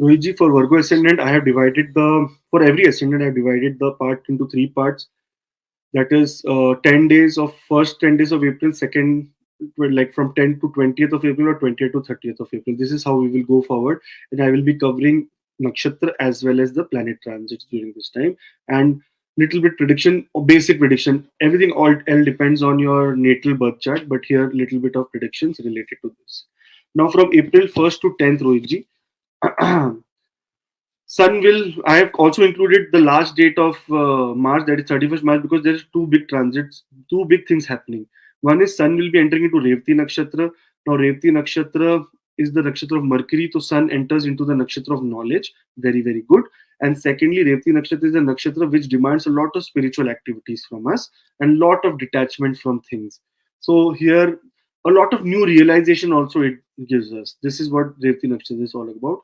Rohitji, for Virgo ascendant, I have divided for every ascendant, I have divided the part into three parts. That is 10 days of first 10 days of April, second, well, like from 10th to 20th of April or 20th to 30th of April. This is how we will go forward. And I will be covering Nakshatra as well as the planet transits during this time. And little bit prediction, or basic prediction. Everything all else depends on your natal birth chart, but here little bit of predictions related to this. Now from April 1st to 10th, Rohitji, Sun will. I have also included the last date of March, that is 31st March, because there's two big transits, two big things happening. One is Sun will be entering into Revati Nakshatra. Now, Revati Nakshatra is the nakshatra of Mercury, so Sun enters into the nakshatra of knowledge. Very, very good. And secondly, Revati Nakshatra is a nakshatra which demands a lot of spiritual activities from us and lot of detachment from things. So here, a lot of new realization also it gives us. This is what Revati Nakshatra is all about.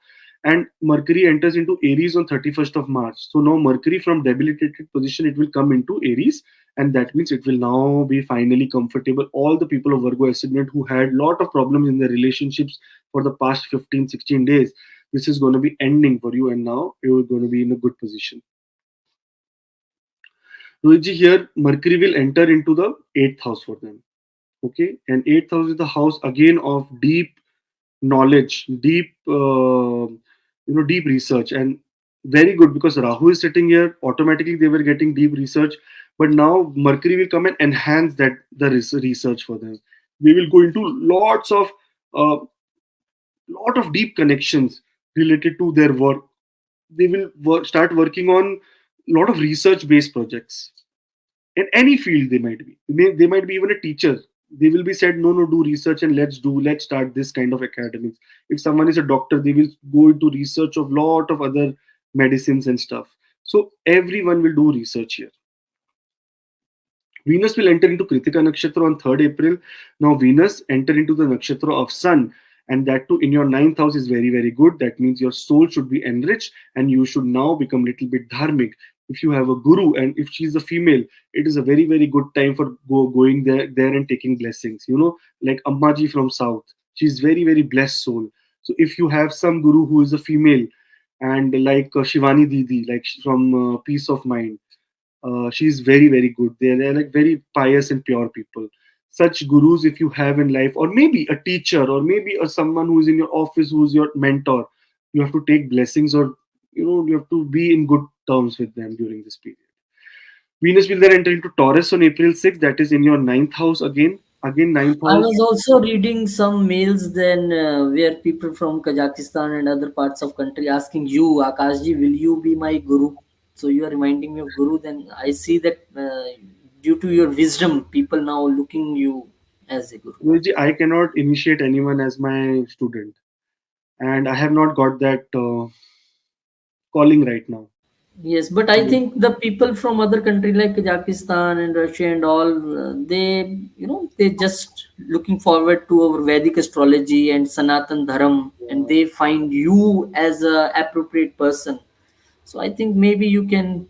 And Mercury enters into Aries on 31st of March. So now Mercury from debilitated position, it will come into Aries, and that means it will now be finally comfortable. All the people of Virgo ascendant who had lot of problems in their relationships for the past 15, 16 days, this is going to be ending for you, and now you're going to be in a good position. Luigi, here Mercury will enter into the 8th house for them. Okay, and 8th house is the house again of deep knowledge, deep deep research, and very good because Rahu is sitting here. Automatically, they were getting deep research, but now Mercury will come and enhance that the research for them. They will go into uh, lot of deep connections related to their work. They will start working on a lot of research based projects in any field. They might be, they might be even a teacher. They will be said, no, no, do research and let's start this kind of academics. If someone is a doctor, they will go into research of lot of other medicines and stuff. So everyone will do research here. Venus will enter into Kritika Nakshatra on 3rd April. Now, Venus enter into the Nakshatra of Sun, and that too in your ninth house is very, very good. That means your soul should be enriched, and you should now become little bit dharmic. If you have a guru, and if she's a female, it is a very, very good time for going there and taking blessings. Like Ammaji from South, she's very, very blessed soul. So if you have some guru who is a female, and like Shivani Didi, like from Peace of Mind, she's very, very good. They're like very pious and pure people. Such gurus, if you have in life, or maybe a teacher, or maybe someone who is in your office, who's your mentor, you have to take blessings, or you have to be in good terms with them during this period. Venus will then enter into Taurus on April 6th. That is in your ninth house again. Again, ninth I house. was also reading some mails then where people from Kazakhstan and other parts of country asking you, Akashji, will you be my guru? So you are reminding me of guru. Then I see that due to your wisdom, people now looking you as a guru. Guruji, I cannot initiate anyone as my student, and I have not got that calling right now. Yes, but I think the people from other country like Kazakhstan and Russia and all, they just looking forward to our Vedic astrology and Sanatan Dharam, and they find you as a appropriate person. So I think maybe you can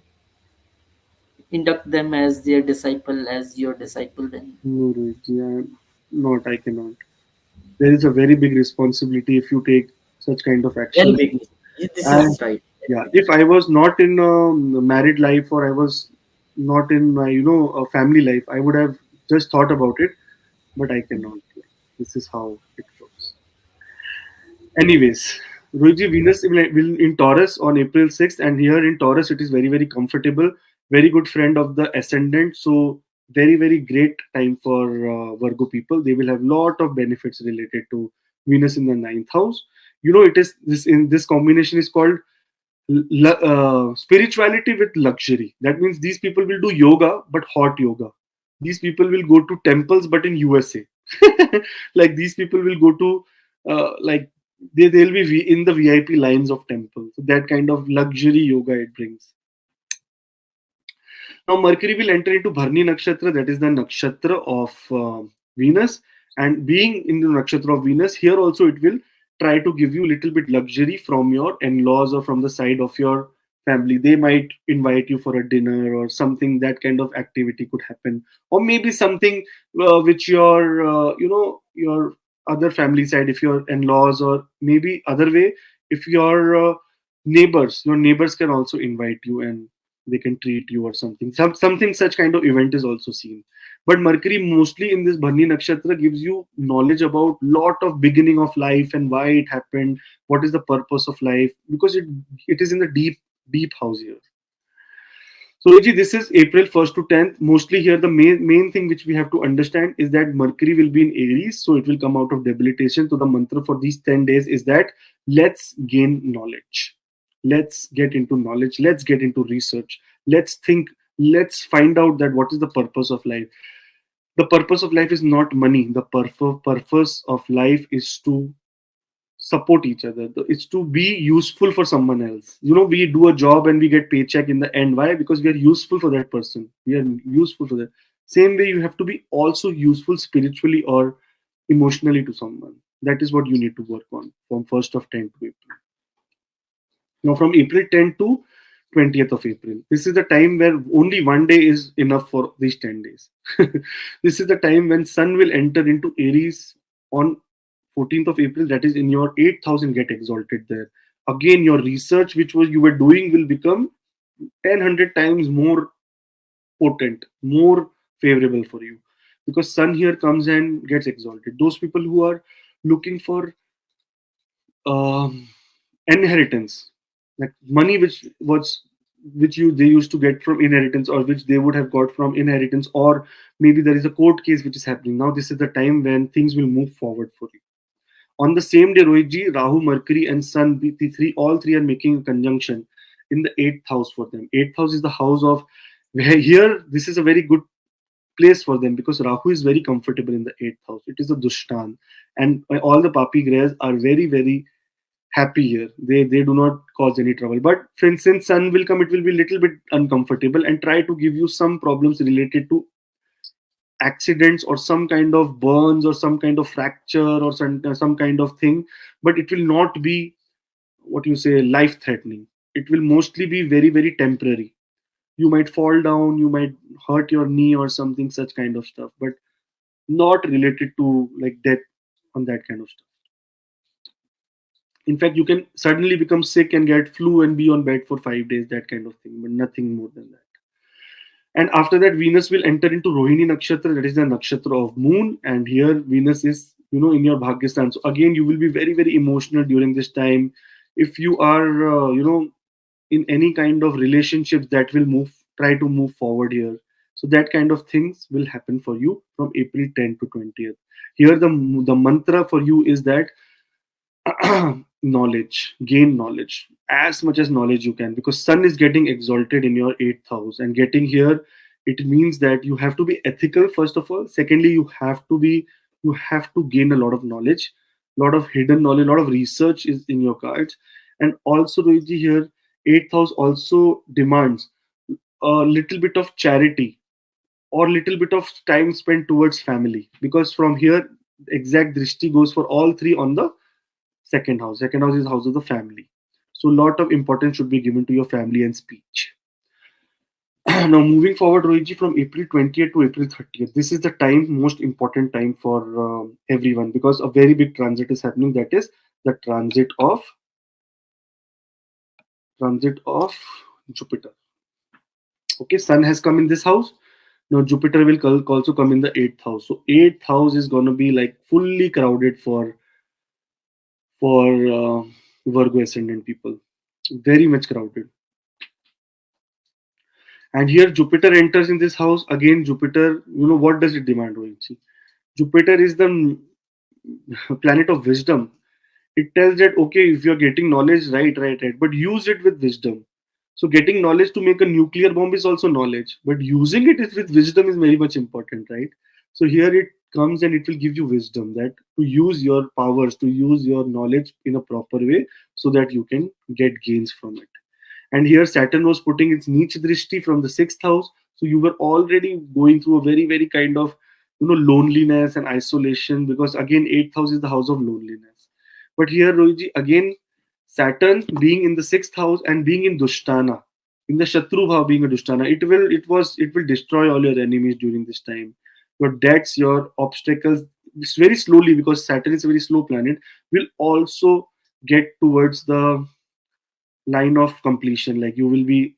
induct them as their disciple, as your disciple. Then No, Rohitji, not. I cannot. There is a very big responsibility if you take such kind of very action. big. This And is right. Very yeah, big. if I was not in a married life, or I was not in my a family life, I would have just thought about it, but I cannot. This is how it goes. Anyways, Rohitji, Venus will in Taurus on April 6th, and here in Taurus it is very, very comfortable, very good friend of the ascendant. So very, very great time for Virgo people. They will have lot of benefits related to Venus in the ninth house. It is this in this combination is called spirituality with luxury. That means these people will do yoga, but hot yoga. These people will go to temples, but in USA. Like these people will go to like they'll be in the VIP lines of temples. So that kind of luxury yoga it brings. Now Mercury will enter into Bharni Nakshatra, that is the nakshatra of Venus, and being in the nakshatra of Venus, here also it will try to give you a little bit luxury from your in-laws or from the side of your family. They might invite you for a dinner or something. That kind of activity could happen, or maybe something which your your other family side, if your in-laws, or maybe other way, If your neighbors can also invite you, and they can treat you or something. Something such kind of event is also seen. But Mercury mostly in this Bhani Nakshatra gives you knowledge about lot of beginning of life and why it happened, what is the purpose of life, because it is in the deep house here. So, Ruchi, this is April 1st to 10th. Mostly here, the main thing which we have to understand is that Mercury will be in Aries, so it will come out of debilitation. So, the mantra for these 10 days is that let's gain knowledge. Let's get into knowledge. Let's get into research. Let's think. Let's find out that what is the purpose of life. The purpose of life is not money. The purpose of life is to support each other. It's to be useful for someone else. We do a job and we get paycheck in the end. Why? Because we are useful for that person. We are useful for that. Same way, you have to be also useful spiritually or emotionally to someone. That is what you need to work on from 1st of 10 to April. Now, from April 10 to 20th of April, this is the time where only one day is enough for these 10 days. This is the time when Sun will enter into Aries on 14th of April. That is in your 8th house and get exalted there. Again, your research, which was you were doing, will become 100 times more potent, more favorable for you, because Sun here comes and gets exalted. Those people who are looking for um, inheritance, like money which you they used to get from inheritance, or which they would have got from inheritance, or maybe there is a court case which is happening now. This is the time when things will move forward for you. On the same day, Rohit, Rahu, Mercury, and Sun, all three are making a conjunction in the 8th house for them. 8th house is the house of where here this is a very good place for them, because Rahu is very comfortable in the 8th house. It is a Dushtan, and all the Papi Grahas are very, very happy here. They do not cause any trouble. But since Sun will come, it will be a little bit uncomfortable and try to give you some problems related to accidents or some kind of burns or some kind of fracture or some kind of thing. But it will not be what you say life threatening. It will mostly be very, very temporary. You might fall down, you might hurt your knee or something, such kind of stuff, but not related to like death on that kind of stuff. In fact, you can suddenly become sick and get flu and be on bed for 5 days, that kind of thing, but nothing more than that. And after that, Venus will enter into Rohini Nakshatra, that is the Nakshatra of Moon. And here, Venus is, in your Bhagyastan. So again, you will be very, very emotional during this time. If you are, in any kind of relationships that will try to move forward here. So that kind of things will happen for you from April 10th to 20th. Here, the mantra for you is that knowledge, gain knowledge, as much as knowledge you can, because Sun is getting exalted in your 8th house, and getting here, it means that you have to be ethical first of all. Secondly, you have to gain a lot of knowledge, lot of hidden knowledge, a lot of research is in your cards. And also, Rohitji, here 8th house also demands a little bit of charity or little bit of time spent towards family, because from here exact drishti goes for all three on the second house. Second house is house of the family. So lot of importance should be given to your family and speech. Now moving forward, Rohitji, from April 20th to April 30th, this is the most important time for everyone, because a very big transit is happening. That is the transit of Jupiter. Okay, Sun has come in this house. Now Jupiter will also come in the 8th house. So 8th house is gonna be like fully crowded for Virgo ascendant people, very much crowded. And here Jupiter enters in this house. Again, Jupiter, what does it demand, Rohit? Jupiter is the planet of wisdom. It tells that, okay, if you're getting knowledge, right, but use it with wisdom. So getting knowledge to make a nuclear bomb is also knowledge, but using it with wisdom is very much important, right? So here it comes and it will give you wisdom, that to use your powers, to use your knowledge in a proper way, so that you can get gains from it. And here Saturn was putting its Neech Drishti from the 6th house. So you were already going through a very, very kind of loneliness and isolation, because again 8th house is the house of loneliness. But here, Rohiji, again Saturn being in the 6th house and being in Dushtana, in the Shatru Bhav being a Dushtana, it will destroy all your enemies during this time. Your debts, your obstacles, very slowly, because Saturn is a very slow planet, will also get towards the line of completion. Like you will be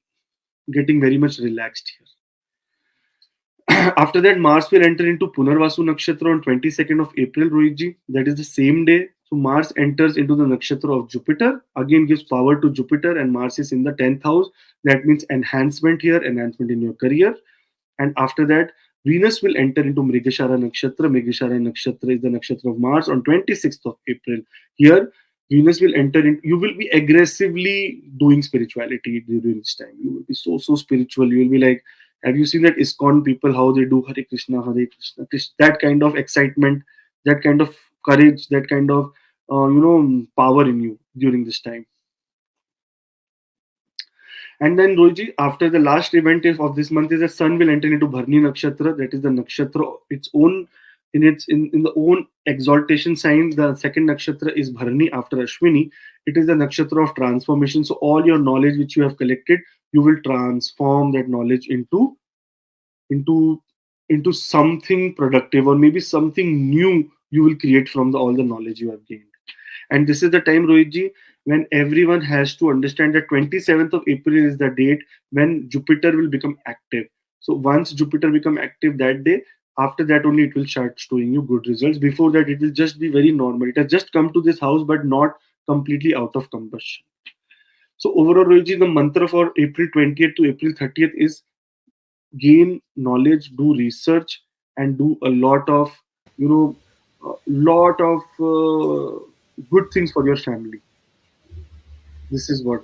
getting very much relaxed here. After that, Mars will enter into Punarvasu Nakshatra on 22nd of April, Rohitji. That is the same day. So Mars enters into the nakshatra of Jupiter. Again, gives power to Jupiter, and Mars is in the 10th house. That means enhancement here, enhancement in your career. And after that, Venus will enter into Mrigashara Nakshatra. Mrigashara Nakshatra is the nakshatra of Mars on 26th of April. Here, Venus will enter in. You will be aggressively doing spirituality during this time. You will be so spiritual. You will be like, have you seen that ISKCON people how they do Hare Krishna, Hare Krishna, Krishna? That kind of excitement, that kind of courage, that kind of power in you during this time. And then Roji, after the last event of this month is the Sun will enter into Bharni Nakshatra. That is the nakshatra its own in the own exaltation sign. The second nakshatra is Bharni after Ashwini. It is the nakshatra of transformation. So all your knowledge which you have collected, you will transform that knowledge into into something productive, or maybe something new you will create from all the knowledge you have gained. And this is the time, Rohitji, when everyone has to understand that 27th of April is the date when Jupiter will become active. So once Jupiter become active that day, after that only it will start showing you good results. Before that, it will just be very normal. It has just come to this house, but not completely out of combustion. So overall, Rohitji, the mantra for April 20th to April 30th is gain knowledge, do research, and do a lot of, you know, a lot of good things for your family. This is what.